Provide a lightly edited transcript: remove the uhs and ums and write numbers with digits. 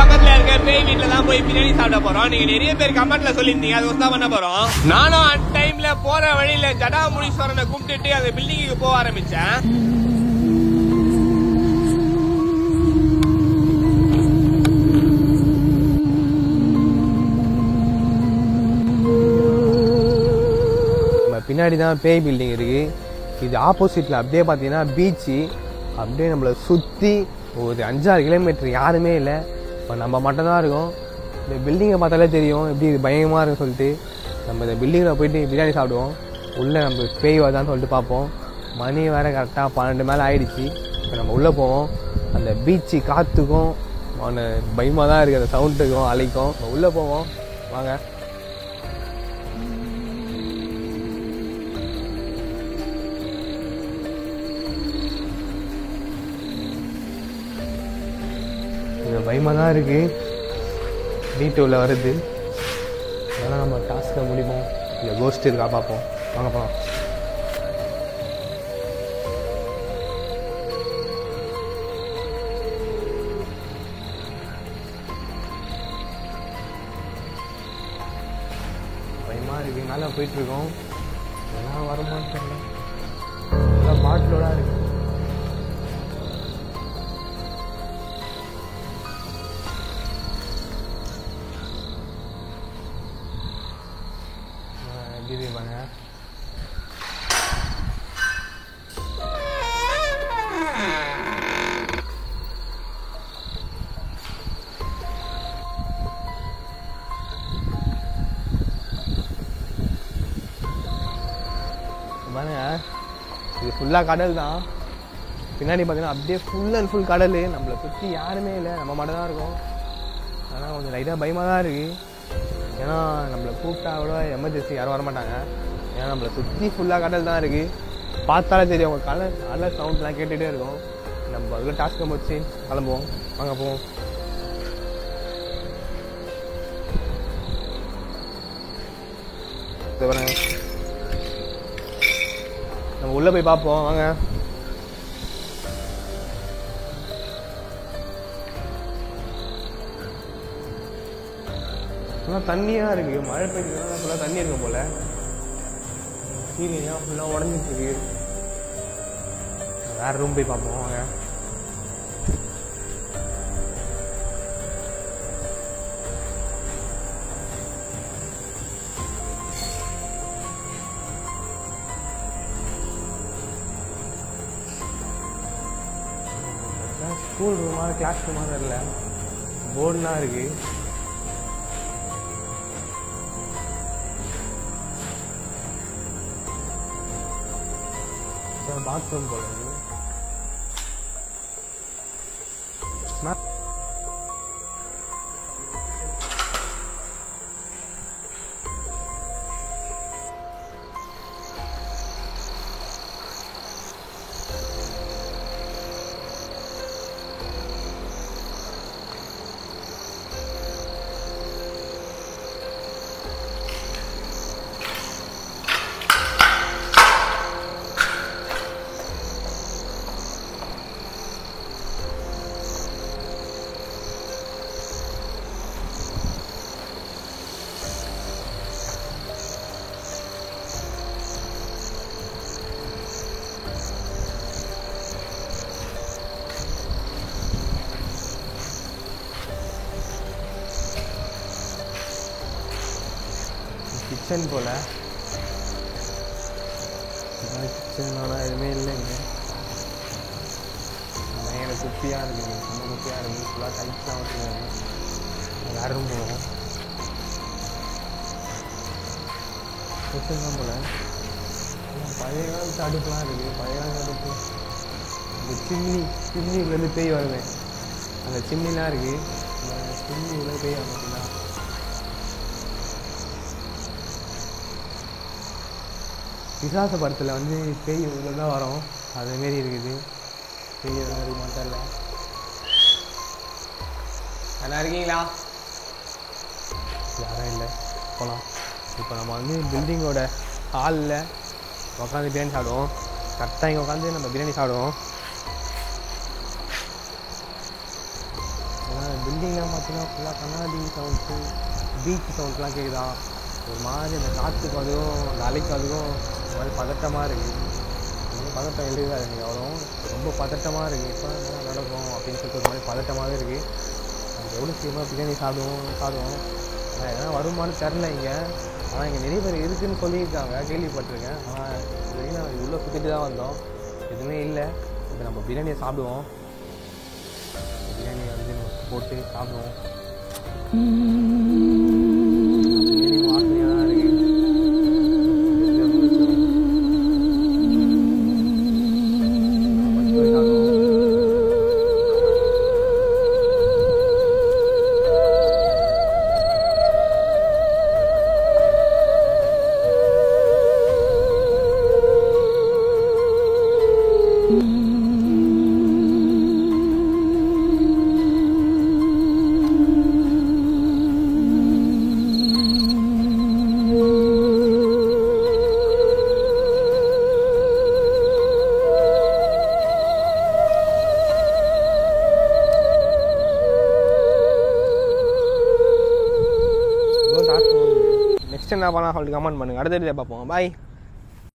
பக்கத்துல இருக்க பேய் வீட்டுல தான் போய் பிரியாணி சாப்பிட போறோம். நீங்க நிறைய பேர் கமெண்ட்ல சொல்லியிருந்தீங்க, அது தான் பண்ண போறோம். நானும் அன் டைம்ல போற வழியில ஜடாமுனீஸ்வரனை கும்பிட்டுட்டு அந்த பில்டிங்க்கு போக ஆரம்பிச்சேன். பின்னாடி தான் பேய் பில்டிங் இருக்கு. இது ஆப்போசிட்ல அப்படியே பாத்தீங்கன்னா பீச்சு. அப்படியே நம்மளை சுத்தி ஒரு 5-6 கிலோமீட்டர் யாருமே இல்லை. இப்போ நம்ம மட்டும் தான் இருக்கோம். இந்த பில்டிங்கை பார்த்தாலே தெரியும் எப்படி பயங்கரமாக இருக்குன்னு சொல்லிட்டு. நம்ம இந்த பில்டிங்கில் போயிட்டு பிரியாணி சாப்பிடுவோம். உள்ளே நம்ம பேய் வருதான்னு சொல்லிட்டு பார்ப்போம். மணி வேறு கரெக்டாக 12 மேலே ஆயிடுச்சு. இப்போ நம்ம உள்ளே போவோம். அந்த பீச்சு காற்றுக்கும் பயமாக தான் இருக்குது, அந்த சவுண்டுக்கும் அலைக்கும். நம்ம உள்ளே போவோம், வாங்க. பயமாக தான் இருக்குது, வீட்டு உள்ள வருது. அதெல்லாம் நம்ம டாஸ்க்கை முடிப்போம். இல்லை கோஸ்ட் இருக்கா பார்ப்போம், வாங்க போகலாம். பயமாக இருக்குது, நல்லா போயிட்டுருக்கோம். எல்லாம் வரமாட்டேன், நல்லா பாட்டிலோட இருக்கு. இது ஃபுல்லாக கடல் தான். பின்னாடி பார்த்தீங்கன்னா அப்படியே ஃபுல் அண்ட் ஃபுல் கடல். நம்மளை சுற்றி யாருமே இல்லை, நம்ம மட்டும் தான் இருக்கோம். ஆனால் கொஞ்சம் லைட்டாக பயமாக தான் இருக்குது. ஏன்னா நம்மளை கூப்பிட்டா கூட எமர்ஜென்சி யாரும் வரமாட்டாங்க. ஏன்னா நம்மளை சுற்றி ஃபுல்லாக கடல் தான் இருக்குது. பார்த்தாலே தெரியும், அவங்க கடல் சவுண்ட்லாம் கேட்டுகிட்டே இருக்கும். நம்ம அதுக்கு டாஸ்க்கை முடிச்சு கிளம்புவோம், வாங்க போவோம். நம்ம உள்ளே போய் பார்ப்போம், வாங்க. தண்ணியாக இருக்குது, மழை பெய்யுதுன்னா ஃபுல்லாக தண்ணி இருக்கும் போல். சீனியாக ஃபுல்லாக உடஞ்சிட்டு இருக்கு. வேறு ரூம் போய் பார்ப்போம், வாங்க. ஸ்கூல் ரூமா கிளாஸ் ரூமா தெரியல, போர்டுலாம் இருக்கு. பாத்ரூம் போல இருக்கு. கிச்சன் போல. கிச்சன் ஆனால் எதுவுமே இல்லைங்க. பயங்கர குப்பியாக இருக்குங்க, ரொம்ப குப்பியாக இருக்குது. ஃபுல்லாக டைட்ஸ்லாம் வச்சுருக்காங்க. வேறு ரூம் போவோம். கிச்சன் தான் போல். பழைய காலத்து அடுப்புலாம் இருக்குது, பழைய காலத்து அடுப்பு. இந்த சிம்னிலேருந்து பேய் வருவேன், அந்த சிம்னிலாம் இருக்குது. அந்த சிம்னிக்குள்ளே பேய் வரமாட்டீங்களா? பிசாச படத்தில் வந்து பேய் இவ்வளோ தான் வரும், அதேமாரி இருக்குது. பேய் எதாவது மாட்டல. நல்லா இருக்கீங்களா? யாரும் இல்லை, போகலாம். இப்போ நம்ம வந்து பில்டிங்கோட ஹாலில் உட்காந்து பிரியாணி சாப்பிடுவோம். கரெக்டாக இங்கே உட்காந்து நம்ம பிரியாணி சாப்பிடுவோம். பில்டிங்லாம் பார்த்தீங்கன்னா ஃபுல்லாக கண்ணாடி சவுண்ட்ஸு, பீச் சவுண்ட்லாம் கேட்குதா. ஒரு மாதிரி அந்த காற்றுக்கு அதுவும் அந்த அலைக்கு அதுவும் ஒரு மாதிரி பதட்டமாக இருக்குது. இன்னும் பதட்டம் எழுதாது எனக்கு அவ்வளோ, ரொம்ப பதட்டமாக இருக்குது. இப்போ என்ன நடக்கும் அப்படின்னு சொல்லிட்டு ஒரு மாதிரி பதட்டமாகவே இருக்குது. நம்ம எவ்வளோ சீக்கிரமாக பிரியாணி சாப்பிடுவோம். ஆனால் எதனா வருமானு தெரில இங்கே. ஆனால் இங்கே நிறைய பேர் இருக்குதுன்னு சொல்லியிருக்காங்க, கேள்விப்பட்டிருக்கேன். ஆனால் இது வரைக்கும் நாங்கள் உள்ளே சுற்றிட்டு தான் வந்தோம், எதுவுமே இல்லை. இப்போ நம்ம பிரியாணியை சாப்பிடுவோம். பிரியாணியை வந்து போட்டு சாப்பிடுவோம். பிரியாணி வாசனையாக தான் இருக்குது. நெக்ஸ்ட் என்ன பண்ணலாம் சொல்லிட்டு கமெண்ட் பண்ணுங்கள். அடுத்த வீடியோவில் பார்ப்போம். பாய்.